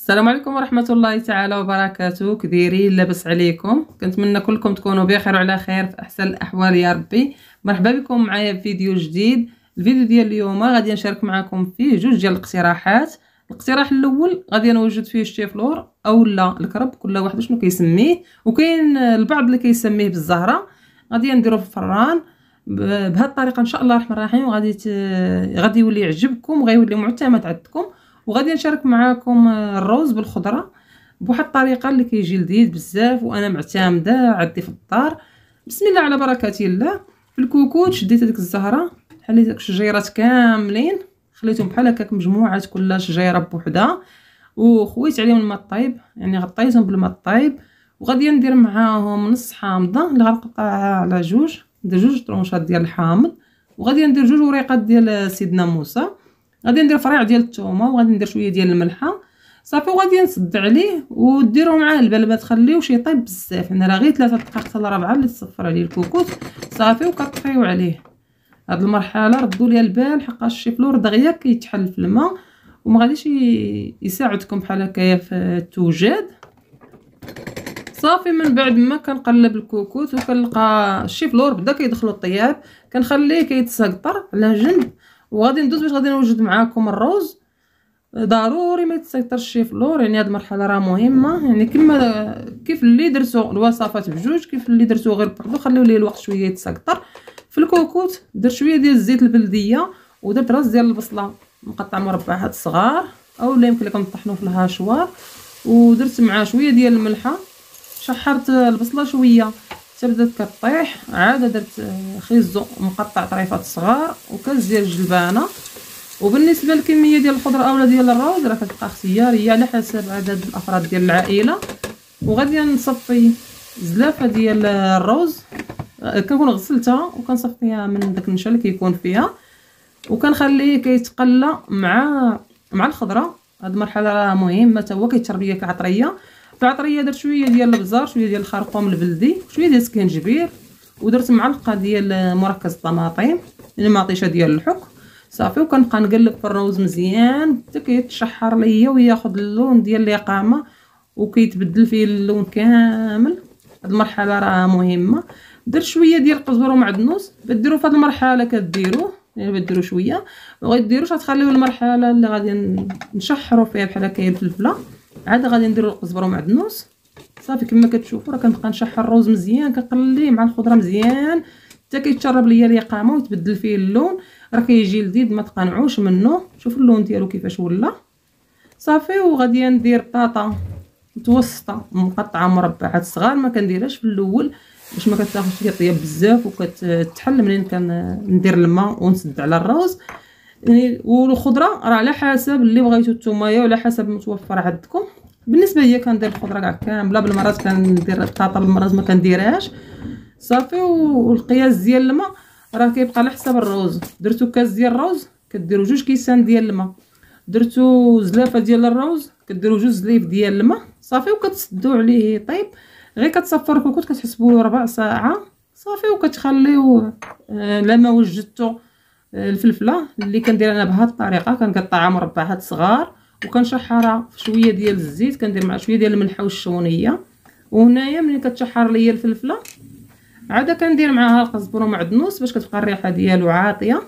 السلام عليكم ورحمة الله تعالى وبركاته. كديرين؟ لاباس عليكم؟ كنتمنى كلكم تكونوا بخير وعلى خير في احسن الاحوال يا ربي. مرحبا بكم معايا في فيديو جديد. الفيديو ديال اليوم غادي نشارك معكم فيه جوج ديال الاقتراحات. الاقتراح الاول غادي نوجد فيه الشيفلور اولا الكرب، كل واحد شنو كيسميه، وكاين البعض اللي كيسميه بالزهره. غادي نديرو في الفران بهذه الطريقه ان شاء الله الرحمن الرحيم، غادي يولي يعجبكم وغيولي معتمد عندكم. وغادي نشارك معكم الروز بالخضره بواحد الطريقه اللي كيجي لذيذ بزاف وانا معتمده عندي في الدار. بسم الله على بركه الله. في الكوكوت شديت هذيك الزهره، حليت داك الشجيرات كاملين، خليتهم بحال هكاك مجموعات كل شجيره بوحدها، وخويت عليهم الماء الطايب، يعني غطيتهم بالماء الطايب. وغادي ندير معاهم نص حامضه اللي غنقطعها على جوج، ندير جوج طرونشات ديال الحامض، وغادي ندير جوج وريقات ديال سيدنا موسى. غادي ندير فريع ديال الثومه، وغادي ندير شويه ديال الملحه صافي، وغادي نسد عليه وديروا معاه البال، ما تخليوش يطيب بزاف، يعني راه غير 3 دقائق حتى ل 4 اللي تصفر عليه الكوكوت صافي، وكطفيو عليه. هاد المرحله ردوا ليها البال حقاش الشيفلور دغيا كيتحل في الماء وما غاديش يساعدكم بحال هكايا في التوجاد. صافي من بعد ما كنقلب الكوكوت وكنلقى الشيفلور بدا كيدخلوا الطياب، كنخليه كيتسقطر على جنب. وغادي ندوز باش غادي نوجد معاكم الروز. ضروري ما يتسيطرش الشيفلور، يعني هاد المرحله راه مهمه، يعني كيف اللي درتو الوصفات بجوج، كيف اللي درتو غير بوحدو خليو ليه الوقت شويه يتسقطر. في الكوكوت درت شويه ديال الزيت البلديه، ودرت راس ديال البصله مقطع مربعات صغار، اولا يمكن لكم تطحنوا في الهاشوار، ودرت معاه شويه ديال الملحه. شحرت البصله شويه حتى بدات كطيح، عاد درت خيزو مقطع طريفات صغار وكاس ديال الجلبانه. وبالنسبه للكميه ديال الخضره اولا ديال الروز راه كتبقى اختياريه على حسب عدد الافراد ديال العائله. وغادي نصفي زلافه ديال الروز، كنكون غسلتها وكنصفيها من داك النشا اللي كيكون فيها، وكنخليه كيتقلى مع الخضره. هاد المرحله راه مهمه حتى هو كيتشرب كعطريه. في العطريه درت شويه ديال البزار، شويه ديال الخرقوم البلدي، شويه ديال السكنجبير، ودرت معلقه ديال مركز الطماطم يعني مطيشه ديال الحك صافي. وكنبقى نقلب في الروز مزيان حتى كيتشحر ليا وياخذ اللون ديال اليقامه وكيتبدل فيه اللون كامل. هاد المرحله راه مهمه. درت شويه ديال القزبر ومعدنوس، بديروا في هاد المرحله كديروه، يعني بديروا شويه، ما غاديروش غتخليو المرحله اللي غادي نشحروا فيها بحال هكا الفلفله. عاد غادي نديروا القزبر ومعدنوس صافي. كما كتشوفوا راه كنبقى نشحر الروز مزيان، كنقليه مع الخضره مزيان حتى كيتشرب ليا اليقامه ويتبدل فيه اللون، راه كيجي لذيذ ما تقنعوش منه. شوفوا اللون ديالو كيفاش ولا صافي. وغادي ندير بطاطا متوسطه مقطعه مربعات صغار، ما كنديرهاش في الاول باش ما كتاخذش كيطيب بزاف وكتحل منين كندير الماء ونسد على الروز. والخضره راه على حسب اللي بغيتو، الثوميه وعلى حسب المتوفر عندكم. بالنسبه ليا كندير الخضره كاع كامله، بالمرات كندير البطاطا بالمرات ما كنديرهاش صافي. والقياس ديال الماء راه كيبقى على حساب الروز. درتو كاس ديال الروز كديروا 2 كيسان ديال الماء، درتو زلافه ديال الروز كديروا 2 زليف ديال الماء صافي، وكتسدوا عليه طيب. غير كتصفروا الكوكوت كتحسبوا له ربع ساعه صافي، وكتخليوه. لما وجدتو الفلفله اللي كندير انا بهذه الطريقه، كنقطعها مربعات صغار وكنشحرها في شويه ديال الزيت، كندير مع شويه ديال الملحه والشونيه. وهنايا ملي كتشحر ليا الفلفله عاد كندير معاها القزبر ومعدنوس باش كتبقى الريحه ديالو عاطيه.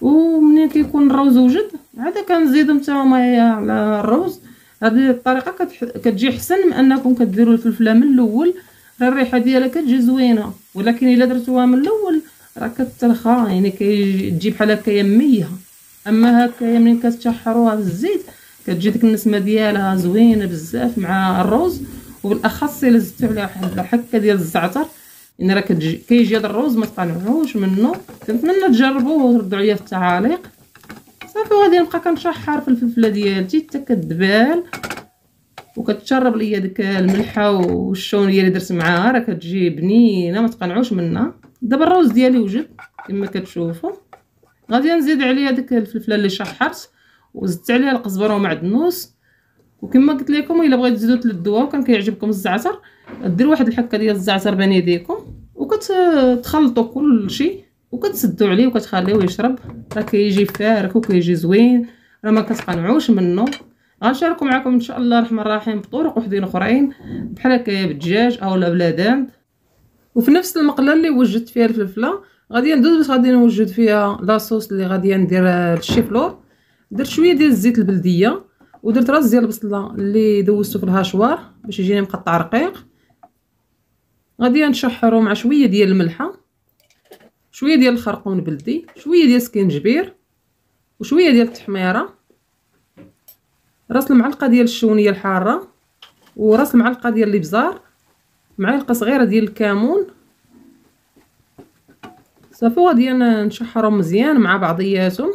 ومنين كيكون الروز وجد عاد كنزيدو نتايا على الروز. هذه الطريقه كتجي حسن من انكم كديروا الفلفله من الاول، راه الريحه ديالها كتجي زوينه. ولكن الا درتوها من الاول راه كترخى، يعني كتجي بحال هكايا ميه. اما هكايا منين كتشحروها بالزيت كتجي ديك النسمه ديالها زوينه بزاف مع الروز. وبالاخص الا زدتو عليها واحد الحكه ديال الزعتر، ان راه كيجي هذا الروز ما تقنعوش منه. كنتمنى تجربوه وتردوا عليا في التعاليق صافي. وغادي نبقى كنشحر في الفلفله ديالتي حتى كتبال وكتشرب ليا ديك الملحه والشونيه اللي درت معاها، راه كتجي بنينه ما تقنعوش منها. دابا الروز ديالي وجد كما كتشوفوا، غادي نزيد عليها ديك الفلفله اللي شحرت وزدت عليها القزبر ومعدنوس. وكما قلت لكم الا بغيتو تزيدوا تلدوها وكان كيعجبكم الزعتر ديروا واحد الحكه ديال الزعتر بين يديكم وكتخلطوا كل شيء وكتسدوا عليه وكتخليوه يشرب. راه كيجي فارك وكيجي زوين، راه ما كتقنعوش منه. غنشاركو معكم ان شاء الله الرحمن الرحيم بطرق وحدين اخرين بحال هكايا بالدجاج اولا بلا. وفي نفس المقله اللي وجدت فيها الفلفله غادي ندوز باش غادي نوجد فيها لاصوص اللي غادي ندير الشيفلور. درت شويه ديال الزيت البلديه ودرت راس ديال البصله اللي دوزته في الهاشوار باش يجيني مقطع رقيق. غادي نشحرو مع شويه ديال الملحه، شويه ديال الخرقوم بلدي، شويه ديال السكينجبير وشويه ديال التحميره، راس المعلقه ديال الشونيه الحاره وراس المعلقه ديال الابزار، معلقه صغيره ديال الكمون. صافي غادي نشحرهم مزيان مع بعضياتهم.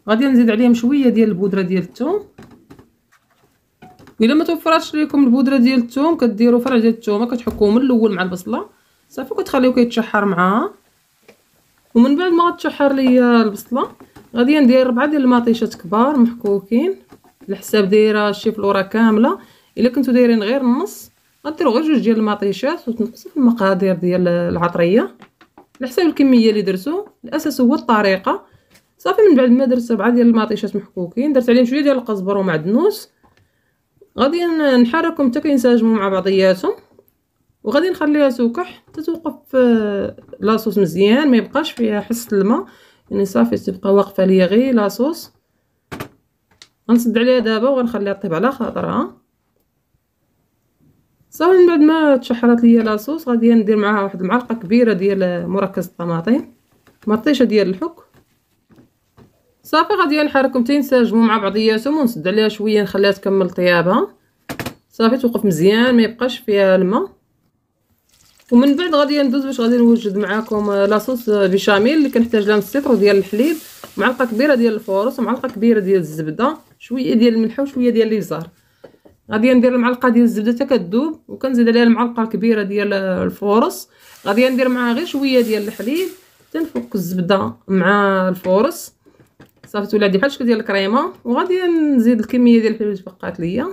غادي نزيد عليهم شويه ديال البودره ديال الثوم. الا ما توفراتش لكم البودره ديال الثوم كديروا فرع ديال الثومه كتحكوه من الاول مع البصله صافي كتخليوه كيتشحر معاها. ومن بعد ما غتشحر ليا البصله غادي ندير 4 ديال المطيشات كبار محكوكين على حساب دايره الشيفلوره كامله. الا كنتو دايرين غير النص غديروا غير 2 ديال المطيشات وتنقصوا في المقادير ديال العطريه على حساب الكميه اللي درتو. الاساس هو الطريقه. صافي من بعد ما درت 7 ديال المطيشات محكوكين درت عليهم شويه ديال القزبر ومعدنوس. غادي نحركهم حتى كينسجموا مع بعضياتهم وغادي نخليها توكح حتى توقف لاصوص مزيان ما يبقاش فيها حس الماء، يعني صافي تبقى واقفه ليا غير لاصوص. غنسد عليها دابا وغنخليها طيب على خاطرها. صافي من بعد ما تشحرات ليا لاصوص غادي ندير معاها واحد المعلقه كبيره ديال مركز الطماطم، مطيشه ديال الحك. صافي غادي نحركهم حتى ينسجموا مع بعضياتهم ونسد عليها شويه نخليها تكمل طيابها. صافي توقف مزيان ما يبقاش فيها الماء. ومن بعد غادي ندوز باش غادي نوجد معكم لاصوص بيشاميل اللي كنحتاج لها نص لتر ديال الحليب، معلقه كبيره ديال الفورص ومعلقه كبيره ديال الزبده، شويه ديال الملح وشويه ديال الابزار. غادي ندير المعلقه ديال الزبده حتى كتذوب وكنزيد عليها المعلقه الكبيره ديال الفورص. غادي ندير معاها غير شويه ديال الحليب تنفك الزبده مع الفورص. صافي تولي عندي بحال شكل ديال الكريمه. وغادي نزيد الكميه ديال الحليب اللي بقات ليا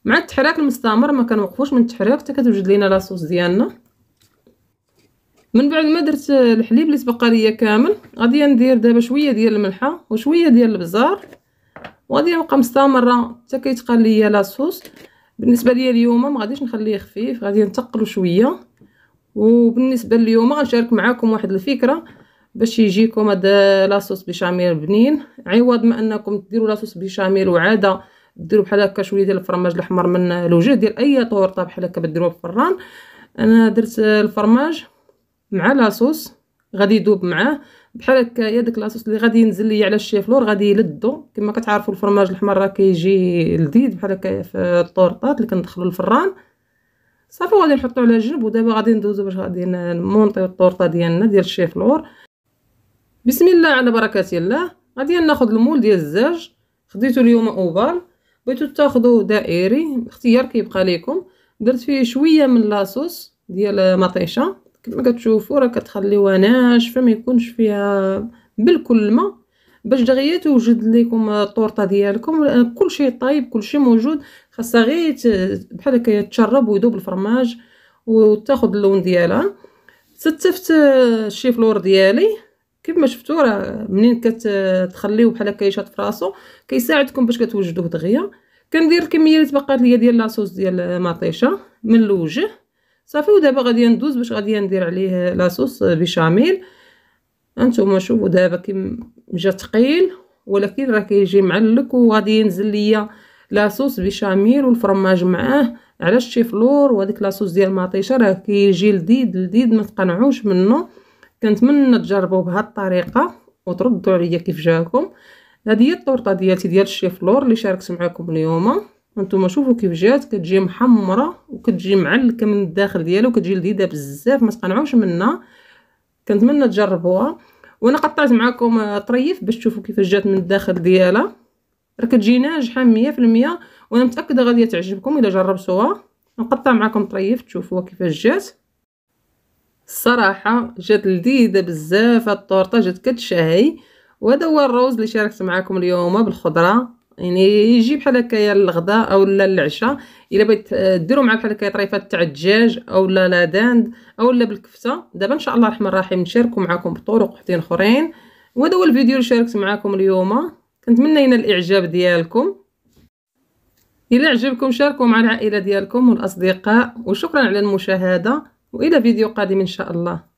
مع التحراك المستمر ما كنوقفوش من التحراك حتى كتوجد لينا لاصوص ديالنا. من بعد ما درت الحليب اللي تبقى ليا كامل غادي ندير دابا شويه ديال الملحه وشويه ديال البزار وغادي نبقى مستمره حتى كيتقال ليا لاصوص. بالنسبه ليا اليوم ما غاديش نخليه خفيف، غادي نتقلو شويه. وبالنسبه لليوم غنشارك معكم واحد الفكره باش يجيكم هذا لاصوص بيشاميل بنين، عوض ما انكم ديروا لاصوص بيشاميل وعاده ديروا بحال هكا شويه ديال الفرماج الاحمر من الوجه ديال اي طورطه بحال هكا بديروها في الفران. انا درت الفرماج مع لاصوص غادي يذوب معاه بحال هكايا. داك لاصوص اللي غادي ينزل ليا على الشيفلور غادي يلدو كما كتعرفوا الفرماج الاحمر راه كيجي لذيذ بحال هكايا في الطورطات اللي كندخلوا للفران. صافي غادي نحطو على جنب. ودابا غادي ندوزو باش غادي نمونطيو الطورطه ديالنا ديال الشيفلور. بسم الله على بركه الله. غادي ناخذ المول ديال الزاج، خديته اليوم اوفال، بغيتو تاخذوه دائري اختيار كيبقى لكم. درت فيه شويه من لاصوص ديال مطيشه كما كتشوفوا راه كتخليوها ناشفه ما يكونش فيها بالكل الماء باش دغيا توجد لكم الطورطه ديالكم كلشي طايب كلشي موجود. خاصها غير بحال هكا تشرب ويذوب الفرماج وتاخذ اللون ديالها. ستفت الشيفلور ديالي كيف ما شفتوا راه منين كتخليوه بحال هكا يشاط في راسو كيساعدكم باش كتوجدوه دغيا. كندير الكميه اللي تبقات ليا ديال لاصوص ديال مطيشه من الوجه صافي. ودابا غادي ندوز باش غادي ندير عليه لاصوص بيشاميل. هانتوما شوفوا دابا كي جا ثقيل ولكن راه كيجي معلك وغادي ينزل ليا لاصوص بيشاميل والفرماج معاه على الشيفلور. وهذيك لاصوص ديال مطيشه راه كيجي لذيذ لذيذ ما تقنعوش منه. كنتمنى تجربوه بهذه الطريقه وتردوا عليا كيف جاكم. هذه هي الطورطه ديالتي ديال الشيفلور اللي شاركت معكم اليوم. هانتوما شوفوا كيف جات كتجي محمره وكتجي معلكه من الداخل ديالها وكتجي لذيذه بزاف ما تقنعوش منها. كنتمنى تجربوها. وانا قطعت معكم طريف باش تشوفوا كيفاش جات من الداخل ديالها. راه كتجي ناجحه 100% وانا متاكده غادي تعجبكم الا جربتوها. نقطع معكم طريف تشوفوها كيفاش جات. الصراحه جات لذيذه بزاف هاد الطورطه جات كتشهي. وهذا هو الروز اللي شاركت معكم اليوم بالخضره، يعني يجي بحال هكايا للغداء او للعشاء. الا بغيت ديروا مع بحال هكايا طريفات تاع الدجاج او لا داند او بالكفته. دابا ان شاء الله الرحمن الرحيم نشاركوا معكم بطرق وحدين اخرين. وهذا هو الفيديو اللي شاركت معكم اليوم. كنتمنى ينال الاعجاب ديالكم. الى عجبكم شاركوا مع العائله ديالكم والاصدقاء، وشكرا على المشاهده، والى فيديو قادم ان شاء الله.